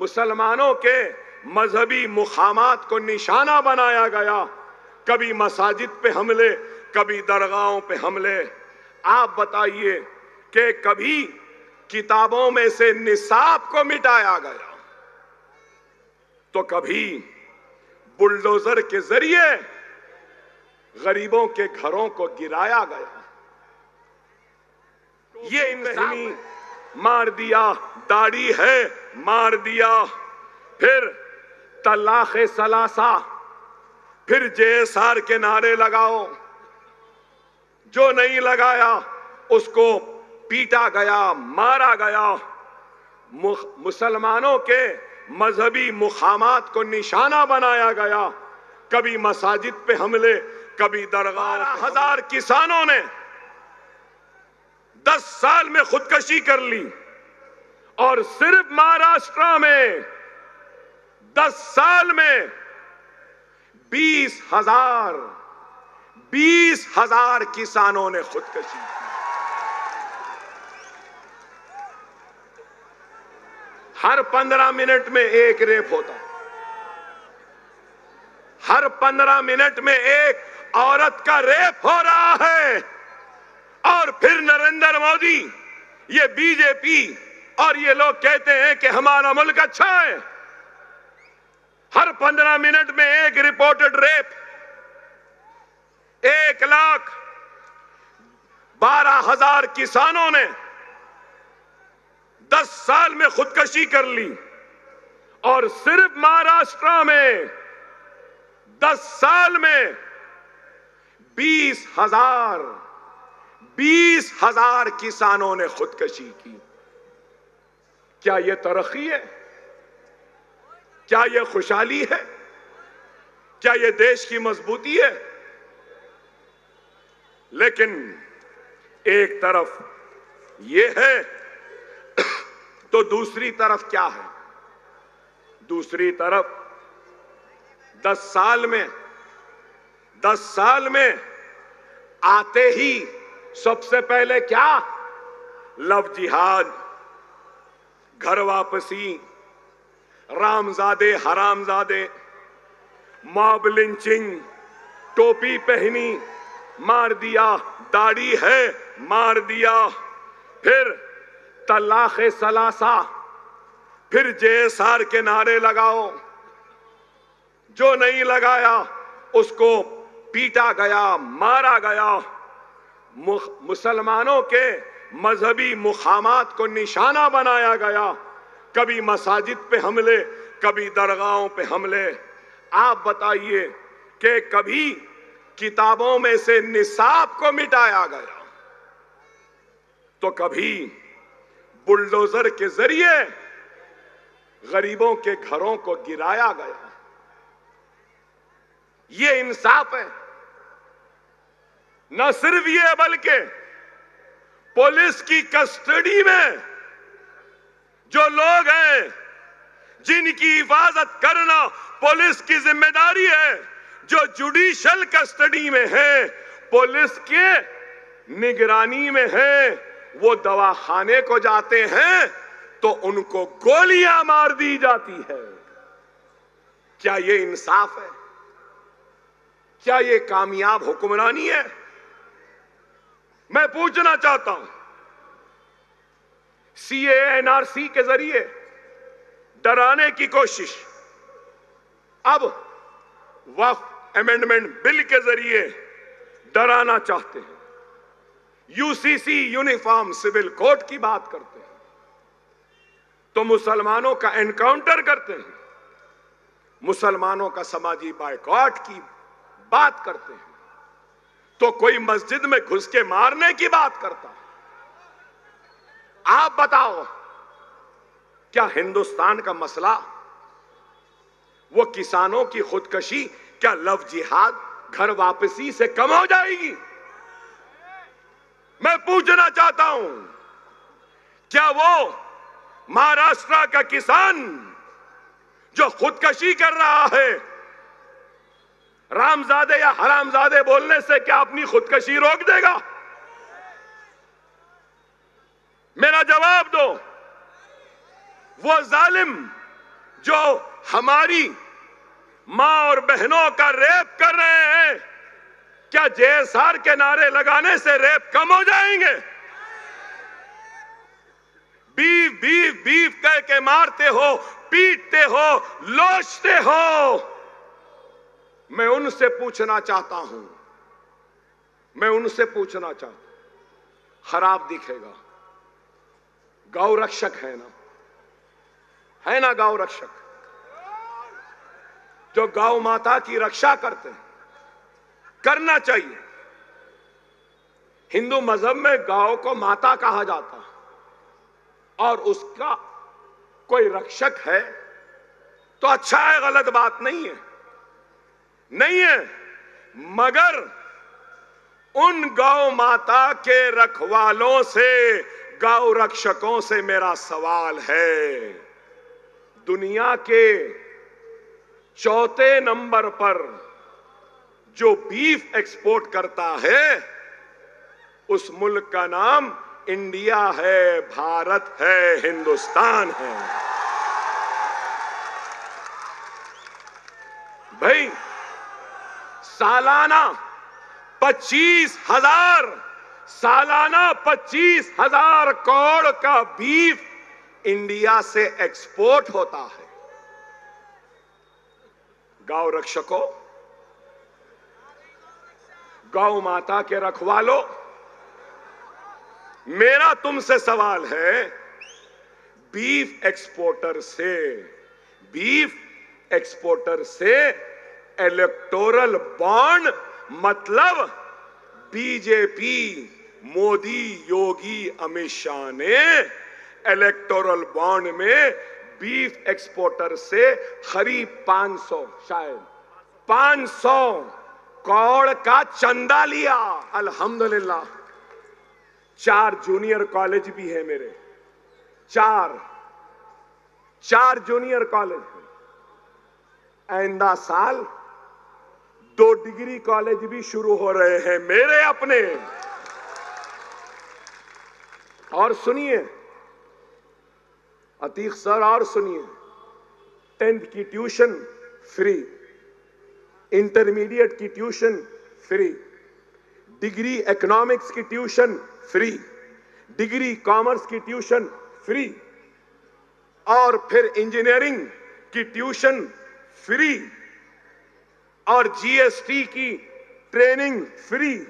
मुसलमानों के मजहबी मुकामात को निशाना बनाया गया। कभी मसाजिद पे हमले, कभी दरगाहों पे हमले। आप बताइए कि कभी किताबों में से निसाब को मिटाया गया तो कभी बुलडोजर के जरिए गरीबों के घरों को गिराया गया। ये इंसानी मार दिया, दाढ़ी है मार दिया, फिर तलाक़े सलासा, फिर जेएसआर के नारे लगाओ। जो नहीं लगाया उसको पीटा गया, मारा गया। मुसलमानों के मजहबी मुकामात को निशाना बनाया गया। कभी मसाजिद पे हमले, कभी दरगाह। 12,000 किसानों ने 10 साल में खुदकशी कर ली और सिर्फ महाराष्ट्र में 10 साल में 20,000 किसानों ने खुदकशी की। हर 15 मिनट में एक रेप होता है। हर 15 मिनट में एक औरत का रेप हो रहा है। और फिर नरेंद्र मोदी, ये बीजेपी और ये लोग कहते हैं कि हमारा मुल्क अच्छा है। हर 15 मिनट में एक रिपोर्टेड रेप। 1,12,000 किसानों ने 10 साल में खुदकशी कर ली और सिर्फ महाराष्ट्र में 10 साल में 20,000 किसानों ने खुदकशी की। क्या यह तरक्की है? क्या यह खुशहाली है? क्या यह देश की मजबूती है? लेकिन एक तरफ यह है तो दूसरी तरफ क्या है? दूसरी तरफ 10 साल में आते ही सबसे पहले क्या? लव जिहाद, घर वापसी, रामजादे हरामजादे, मॉब लिंचिंग, टोपी पहनी मार दिया, दाढ़ी है मार दिया, फिर तलाक़े सलासा, फिर जेएसआर के नारे लगाओ। जो नहीं लगाया उसको पीटा गया, मारा गया। मुसलमानों के मजहबी मुकामात को निशाना बनाया गया। कभी मसाजिद पे हमले, कभी दरगाहों पे हमले। आप बताइए कि कभी किताबों में से निसाब को मिटाया गया तो कभी बुलडोजर के जरिए गरीबों के घरों को गिराया गया। ये इंसाफ है? न सिर्फ ये बल्कि पुलिस की कस्टडी में जो लोग हैं जिनकी हिफाजत करना पुलिस की जिम्मेदारी है, जो जुडिशियल कस्टडी में है, पुलिस के निगरानी में है, वो दवाखाने को जाते हैं तो उनको गोलियां मार दी जाती है। क्या ये इंसाफ है? क्या ये कामयाब हुक्मरानी है? मैं पूछना चाहता हूं, सीएए एनआरसी के जरिए डराने की कोशिश, अब वक्फ अमेंडमेंट बिल के जरिए डराना चाहते हैं। यूसीसी यूनिफॉर्म सिविल कोड की बात करते हैं तो मुसलमानों का एनकाउंटर करते हैं, मुसलमानों का समाजी बायकॉट की बात करते हैं तो कोई मस्जिद में घुस के मारने की बात करता है। आप बताओ, क्या हिंदुस्तान का मसला वो किसानों की खुदकशी, क्या लव जिहाद, घर वापसी से कम हो जाएगी? मैं पूछना चाहता हूं, क्या वो महाराष्ट्र का किसान जो खुदकशी कर रहा है, रामजादे या हरामजादे बोलने से क्या अपनी खुदकशी रोक देगा? मेरा जवाब दो। वो जालिम जो हमारी मां और बहनों का रेप कर रहे हैं, क्या जेएसआर के नारे लगाने से रेप कम हो जाएंगे? बीफ बीफ बीफ कह के मारते हो, पीटते हो, लोचते हो। मैं उनसे पूछना चाहता हूं, खराब दिखेगा। गौ रक्षक है ना गौ रक्षक, जो गौ माता की रक्षा करते हैं, करना चाहिए। हिंदू मजहब में गौ को माता कहा जाता है और उसका कोई रक्षक है तो अच्छा है, गलत बात नहीं है। मगर उन गौ माता के रखवालों से, गौ रक्षकों से मेरा सवाल है। दुनिया के चौथे नंबर पर जो बीफ एक्सपोर्ट करता है, उस मुल्क का नाम इंडिया है, भारत है, हिंदुस्तान है। भाई सालाना 25,000 करोड़ का बीफ इंडिया से एक्सपोर्ट होता है। गौ रक्षकों, गौ माता के रखवालों, मेरा तुमसे सवाल है, बीफ एक्सपोर्टर से इलेक्टोरल बॉन्ड, मतलब बीजेपी, मोदी, योगी, अमित शाह ने इलेक्टोरल बॉन्ड में बीफ एक्सपोर्टर से करीब 500 करोड़ का चंदा लिया। अल्हम्दुलिल्लाह। 4 जूनियर कॉलेज भी है मेरे, 4 जूनियर कॉलेज है। आइंदा साल 2 डिग्री कॉलेज भी शुरू हो रहे हैं मेरे अपने। और सुनिए अतीक सर, और सुनिए, 10th की ट्यूशन फ्री, इंटरमीडिएट की ट्यूशन फ्री, डिग्री इकोनॉमिक्स की ट्यूशन फ्री, डिग्री कॉमर्स की ट्यूशन फ्री, और फिर इंजीनियरिंग की ट्यूशन फ्री, और जीएसटी की ट्रेनिंग फ्री,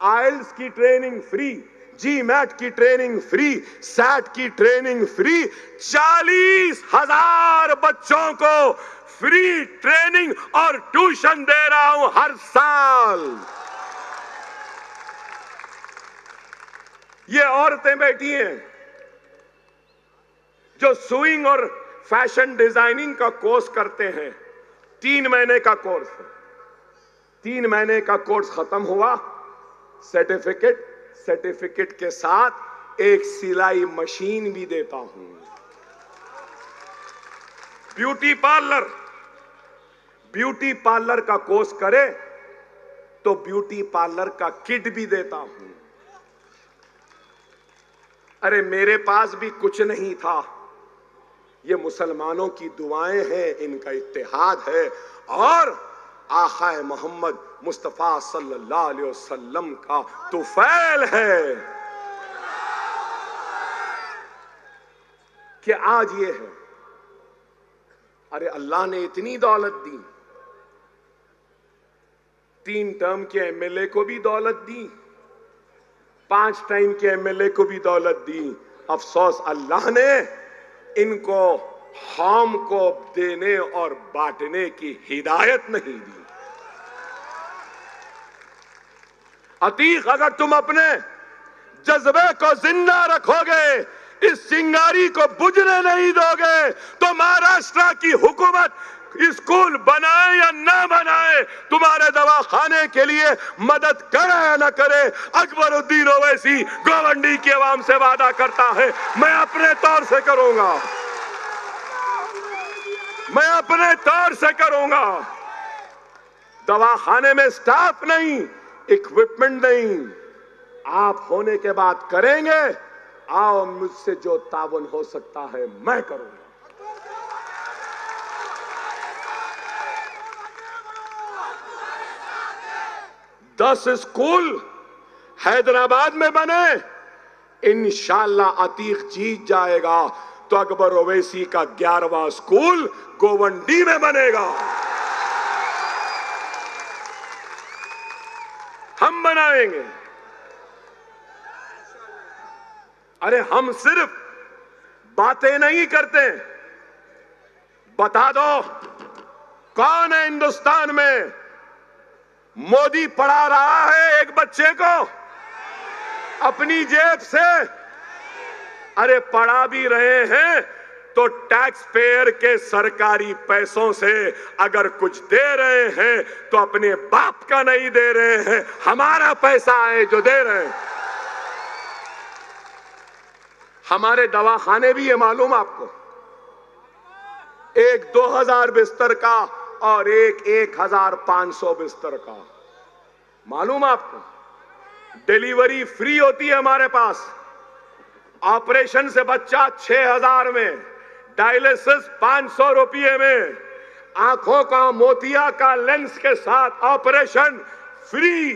आइल्स की ट्रेनिंग फ्री, जीमैट की ट्रेनिंग फ्री, सैट की ट्रेनिंग फ्री। 40,000 बच्चों को फ्री ट्रेनिंग और ट्यूशन दे रहा हूं हर साल। ये औरतें बैठी हैं जो सुइंग और फैशन डिजाइनिंग का कोर्स करते हैं। 3 महीने का कोर्स है। 3 महीने का कोर्स खत्म हुआ, सर्टिफिकेट के साथ एक सिलाई मशीन भी देता हूं। ब्यूटी पार्लर का कोर्स करे तो ब्यूटी पार्लर का किट भी देता हूं। अरे मेरे पास भी कुछ नहीं था, ये मुसलमानों की दुआएं हैं, इनका इत्तेहाद है, और आका मोहम्मद मुस्तफा सल्लल्लाहु अलैहि वसल्लम का तुफैल है कि आज ये है। अरे अल्लाह ने इतनी दौलत दी, 3 टर्म के एमएलए को भी दौलत दी, 5 टाइम के एमएलए को भी दौलत दी। अफसोस अल्लाह ने इनको हम को देने और बांटने की हिदायत नहीं दी। अतीक, अगर तुम अपने जज्बे को जिंदा रखोगे, इस चिंगारी को बुझने नहीं दोगे, तो महाराष्ट्र की हुकूमत स्कूल बनाए या ना बनाए, तुम्हारे दवाखाने के लिए मदद करे या ना करे, अकबरुद्दीन ओवैसी गोवंडी की आवाम से वादा करता है, मैं अपने तौर से करूंगा, मैं अपने तौर से करूंगा। दवाखाने में स्टाफ नहीं, इक्विपमेंट नहीं, आप होने के बाद करेंगे। आओ, मुझसे जो तावन हो सकता है मैं करूंगा। 10 स्कूल हैदराबाद में बने, इंशाअल्लाह अतीक जीत जाएगा तो अकबर ओवैसी का 11वां स्कूल गोवंडी में बनेगा। हम बनाएंगे। अरे हम सिर्फ बातें नहीं करते, बता दो कौन है हिंदुस्तान में मोदी पढ़ा रहा है एक बच्चे को अपनी जेब से? अरे पढ़ा भी रहे हैं तो टैक्स पेयर के सरकारी पैसों से। अगर कुछ दे रहे हैं तो अपने बाप का नहीं दे रहे हैं, हमारा पैसा है जो दे रहे हैं। हमारे दवाखाने भी है, मालूम आपको? एक 2000 बिस्तर का और एक 1500 बिस्तर का, मालूम आपको? डिलीवरी फ्री होती है हमारे पास। ऑपरेशन से बच्चा 6000 में, डायलिसिस 500 रुपये में, आंखों का मोतिया का लेंस के साथ operation free,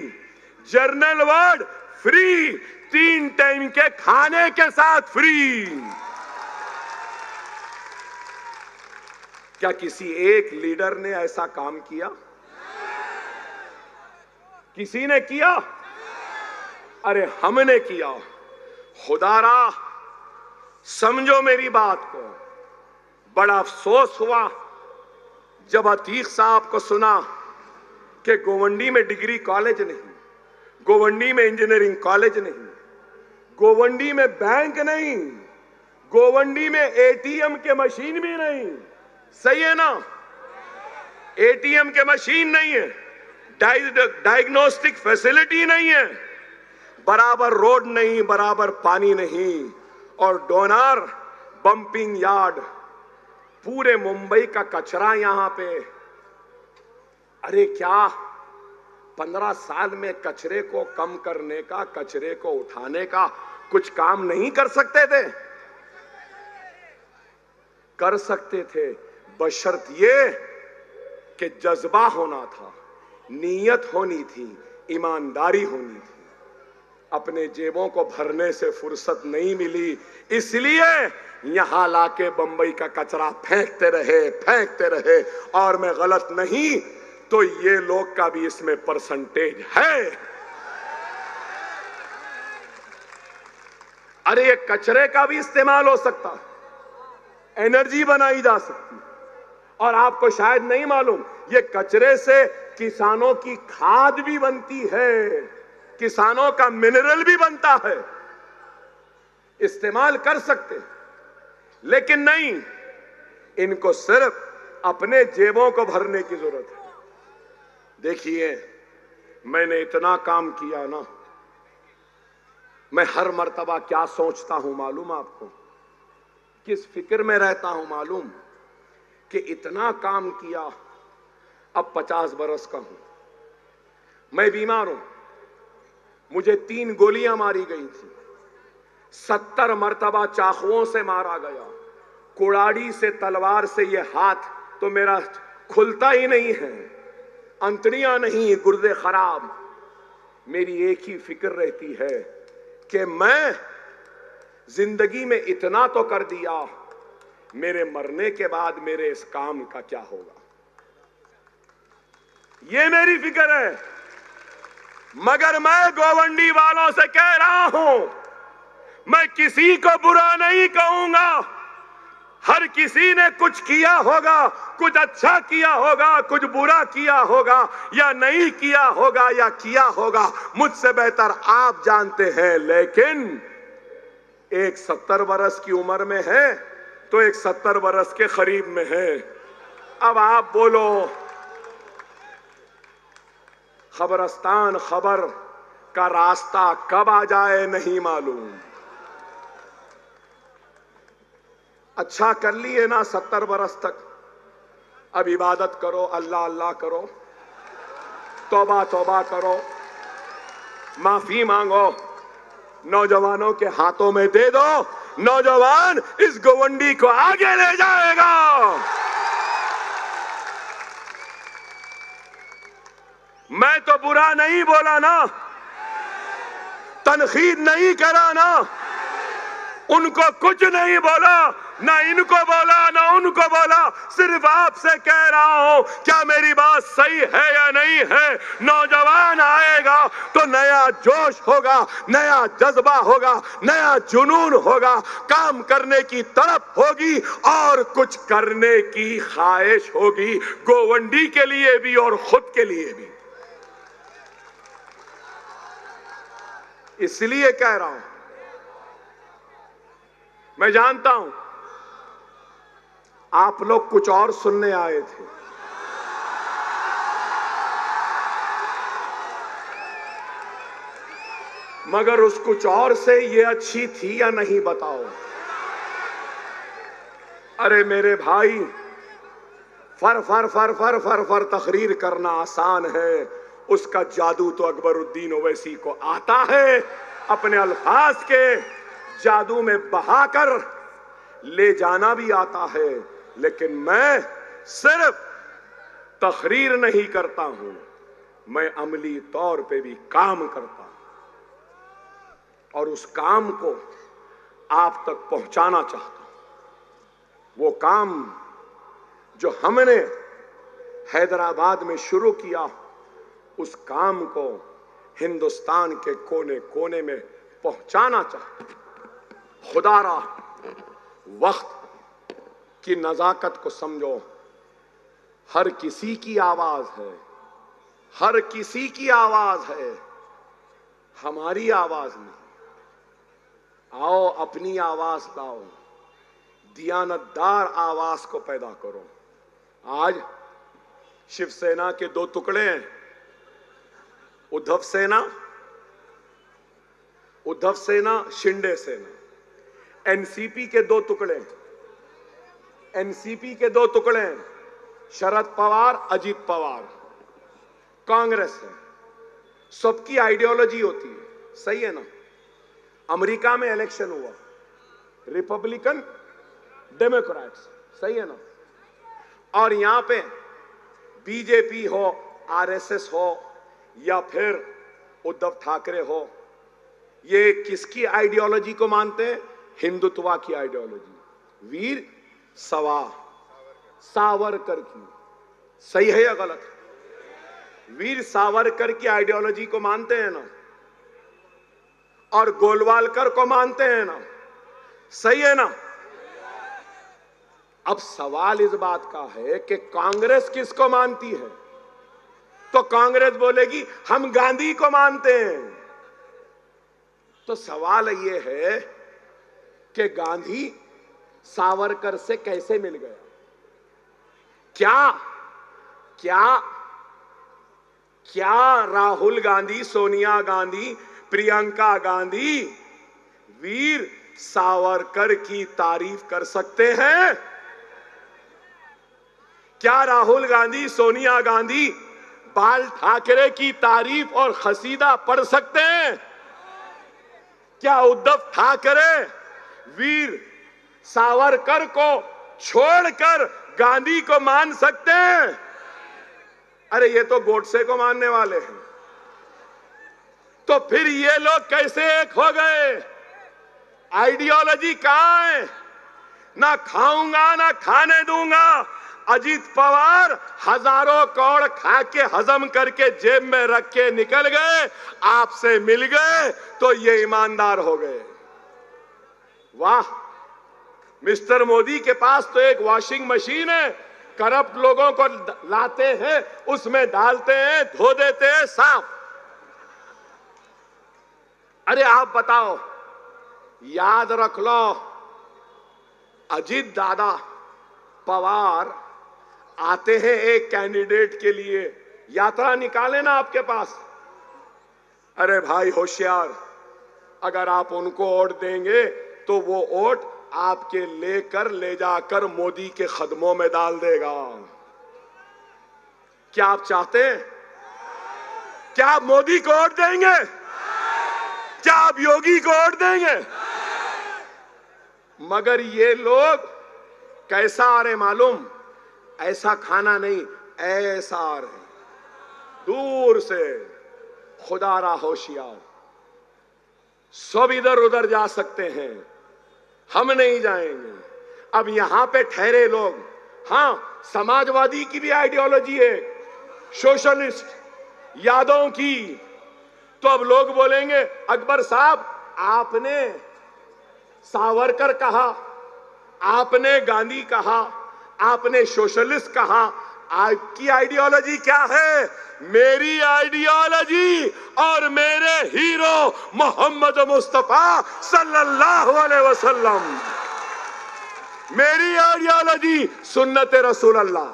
general ward free, 3 time के खाने के साथ फ्री। क्या किसी एक लीडर ने ऐसा काम किया? किसी ने किया? अरे हमने किया। खुदारा समझो मेरी बात को। बड़ा अफसोस हुआ जब अतीक साहब को सुना कि गोवंडी में डिग्री कॉलेज नहीं, गोवंडी में इंजीनियरिंग कॉलेज नहीं, गोवंडी में बैंक नहीं, गोवंडी में एटीएम के मशीन भी नहीं। सही है ना? एटीएम के मशीन नहीं है, डायग्नोस्टिक फैसिलिटी नहीं है, बराबर रोड नहीं, बराबर पानी नहीं, और डोनार पंपिंग यार्ड। पूरे मुंबई का कचरा यहां पे। अरे क्या 15 साल में कचरे को कम करने का, कचरे को उठाने का कुछ काम नहीं कर सकते थे? कर सकते थे, बशर्त ये कि जज्बा होना था, नीयत होनी थी, ईमानदारी होनी थी। अपने जेबों को भरने से फुर्सत नहीं मिली, इसलिए यहां लाके बंबई का कचरा फेंकते रहे। और मैं गलत नहीं तो ये लोग का भी इसमें परसेंटेज है। अरे ये कचरे का भी इस्तेमाल हो सकता है, एनर्जी बनाई जा सकती है। और आपको शायद नहीं मालूम, ये कचरे से किसानों की खाद भी बनती है, किसानों का मिनरल भी बनता है। इस्तेमाल कर सकते, लेकिन नहीं, इनको सिर्फ अपने जेबों को भरने की जरूरत है। देखिए, मैंने इतना काम किया ना, मैं हर मर्तबा क्या सोचता हूं मालूम आपको? किस फिक्र में रहता हूं मालूम? कि इतना काम किया, अब 50 बरस का हूं, मैं बीमार हूं, मुझे 3 गोलियां मारी गई थी, 70 मर्तबा चाकुओं से मारा गया, कुड़ाड़ी से, तलवार से ये हाथ तो मेरा खुलता ही नहीं है, अंतड़ियां नहीं, गुर्दे खराब। मेरी एक ही फिक्र रहती है कि मैं जिंदगी में इतना तो कर दिया, मेरे मरने के बाद मेरे इस काम का क्या होगा? ये मेरी फिक्र है। मगर मैं गोवंडी वालों से कह रहा हूं, मैं किसी को बुरा नहीं कहूंगा। हर किसी ने कुछ किया होगा, कुछ अच्छा किया होगा, कुछ बुरा किया होगा, या नहीं किया होगा या किया होगा, मुझसे बेहतर आप जानते हैं। लेकिन एक 70 बरस की उम्र में है तो एक 70 बरस के करीब में है। अब आप बोलो, खबरस्तान खबर का रास्ता कब आ जाए नहीं मालूम। अच्छा कर लिए ना 70 बरस तक, अब इबादत करो, अल्लाह अल्लाह करो, तौबा तौबा करो, माफी मांगो, नौजवानों के हाथों में दे दो, नौजवान इस गोवंडी को आगे ले जाएगा। मैं तो बुरा नहीं बोला ना, तनकीद नहीं करा ना, उनको कुछ नहीं बोला, ना इनको बोला ना उनको बोला। सिर्फ आपसे कह रहा हूं, क्या मेरी बात सही है या नहीं है? नौजवान आएगा तो नया जोश होगा, नया जज्बा होगा, नया जुनून होगा, काम करने की तड़प होगी और कुछ करने की ख्वाहिश होगी, गोवंडी के लिए भी और खुद के लिए भी। इसलिए कह रहा हूं, मैं जानता हूं आप लोग कुछ और सुनने आए थे, मगर उस कुछ और से ये अच्छी थी या नहीं बताओ। अरे मेरे भाई, फर फर फर फर फर फर तकरीर करना आसान है, उसका जादू तो अकबरुद्दीन ओवैसी को आता है। अपने अल्फाज के जादू में बहाकर ले जाना भी आता है, लेकिन मैं सिर्फ तकरीर नहीं करता हूं, मैं अमली तौर पे भी काम करता हूं और उस काम को आप तक पहुंचाना चाहता हूं। वो काम जो हमने हैदराबाद में शुरू किया, उस काम को हिंदुस्तान के कोने कोने में पहुंचाना चाहता हूं। खुदारा वक्त की नजाकत को समझो, हर किसी की आवाज है, हर किसी की आवाज है, हमारी आवाज नहीं। आओ अपनी आवाज लाओ, दियानतदार आवाज को पैदा करो। आज शिवसेना के दो टुकड़े हैं, उद्धव सेना, शिंदे सेना। एनसीपी के दो टुकड़े हैं, एनसीपी के दो टुकड़े हैं, शरद पवार, अजीत पवार। कांग्रेस है, सबकी आइडियोलॉजी होती है, सही है ना। अमेरिका में इलेक्शन हुआ, रिपब्लिकन डेमोक्रेट्स, सही है ना। और यहां पे बीजेपी हो, आरएसएस हो या फिर उद्धव ठाकरे हो, ये किसकी आइडियोलॉजी को मानते हैं? हिंदुत्व की आइडियोलॉजी, वीर सावरकर की। सही है या गलत? वीर सावरकर की आइडियोलॉजी को मानते हैं ना, और गोलवालकर को मानते हैं ना, सही है ना। अब सवाल इस बात का है कि कांग्रेस किसको मानती है? तो कांग्रेस बोलेगी हम गांधी को मानते हैं। तो सवाल यह है कि गांधी सावरकर से कैसे मिल गया? क्या राहुल गांधी, सोनिया गांधी, प्रियंका गांधी वीर सावरकर की तारीफ कर सकते हैं? क्या राहुल गांधी, सोनिया गांधी बाल ठाकरे की तारीफ और खसीदा पढ़ सकते हैं? क्या उद्धव ठाकरे वीर सावरकर को छोड़कर गांधी को मान सकते हैं? अरे ये तो गोडसे को मानने वाले हैं। तो फिर ये लोग कैसे एक हो गए? आइडियोलॉजी कहां है? ना खाऊंगा ना खाने दूंगा। अजीत पवार हजारों करोड़ खा के हजम करके जेब में रख के निकल गए, आपसे मिल गए तो ये ईमानदार हो गए। वाह, मिस्टर मोदी के पास तो एक वॉशिंग मशीन है, करप्ट लोगों को लाते हैं, उसमें डालते हैं, धो देते हैं, साफ। अरे आप बताओ, याद रख लो, अजीत दादा पवार आते हैं एक कैंडिडेट के लिए, यात्रा निकाले ना आपके पास। अरे भाई होशियार, अगर आप उनको वोट देंगे तो वो वोट आपके लेकर ले जाकर मोदी के कदमों में डाल देगा। क्या आप चाहते हैं? क्या आप मोदी को वोट देंगे? क्या आप योगी को वोट देंगे? मगर ये लोग कैसा आ रहे मालूम? ऐसा खाना नहीं, ऐसा आ रहे। दूर से खुदारा होशियार, सब इधर उधर जा सकते हैं, हम नहीं जाएंगे। अब यहां पे ठहरे लोग, हां समाजवादी की भी आइडियोलॉजी है, सोशलिस्ट यादव की, तो अब लोग बोलेंगे अकबर साहब आपने सावरकर कहा, आपने गांधी कहा, आपने सोशलिस्ट कहा, आपकी आइडियोलॉजी क्या है? मेरी आइडियोलॉजी और मेरे हीरो मोहम्मद मुस्तफा सल्लल्लाहु अलैहि वसल्लम, मेरी आइडियोलॉजी सुन्नत रसूल अल्लाह,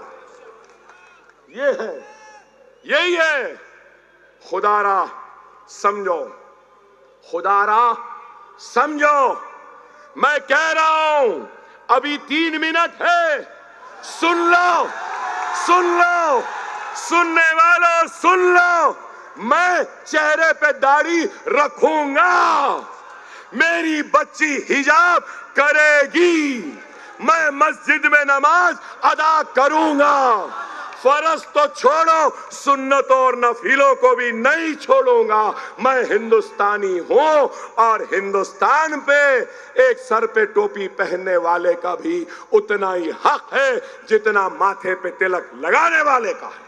ये है, यही है। खुदारा समझो, खुदारा समझो, मैं कह रहा हूं अभी 3 मिनट है, सुन लो, सुन लो, सुनने वालों सुन लो, मैं चेहरे पे दाढ़ी रखूंगा, मेरी बच्ची हिजाब करेगी, मैं मस्जिद में नमाज अदा करूंगा, फर्ज तो छोड़ो सुन्नतों और नफिलों को भी नहीं छोड़ूंगा। मैं हिंदुस्तानी हूं और हिंदुस्तान पे एक सर पे टोपी पहनने वाले का भी उतना ही हक है जितना माथे पे तिलक लगाने वाले का है।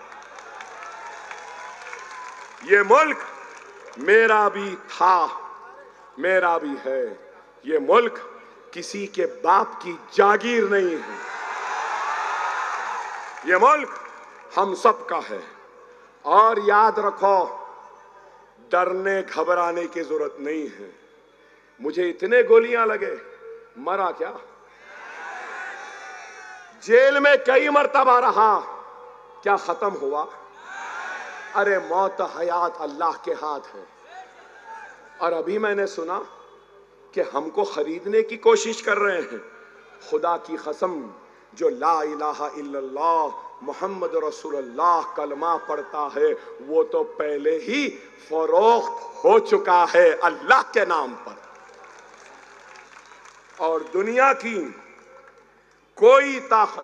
ये मुल्क मेरा भी था, मेरा भी है, ये मुल्क किसी के बाप की जागीर नहीं है, ये मुल्क हम सब का है। और याद रखो, डरने घबराने की जरूरत नहीं है। मुझे इतने गोलियां लगे, मरा क्या? जेल में कई मर्तबा रहा, क्या खत्म हुआ? अरे मौत हयात अल्लाह के हाथ है। और अभी मैंने सुना कि हमको खरीदने की कोशिश कर रहे हैं। खुदा की कसम, जो ला इलाहा इल्लल्लाह मोहम्मद रसूलुल्लाह कलमा पढ़ता है वो तो पहले ही फरोख्त हो चुका है अल्लाह के नाम पर। और दुनिया की कोई ताकत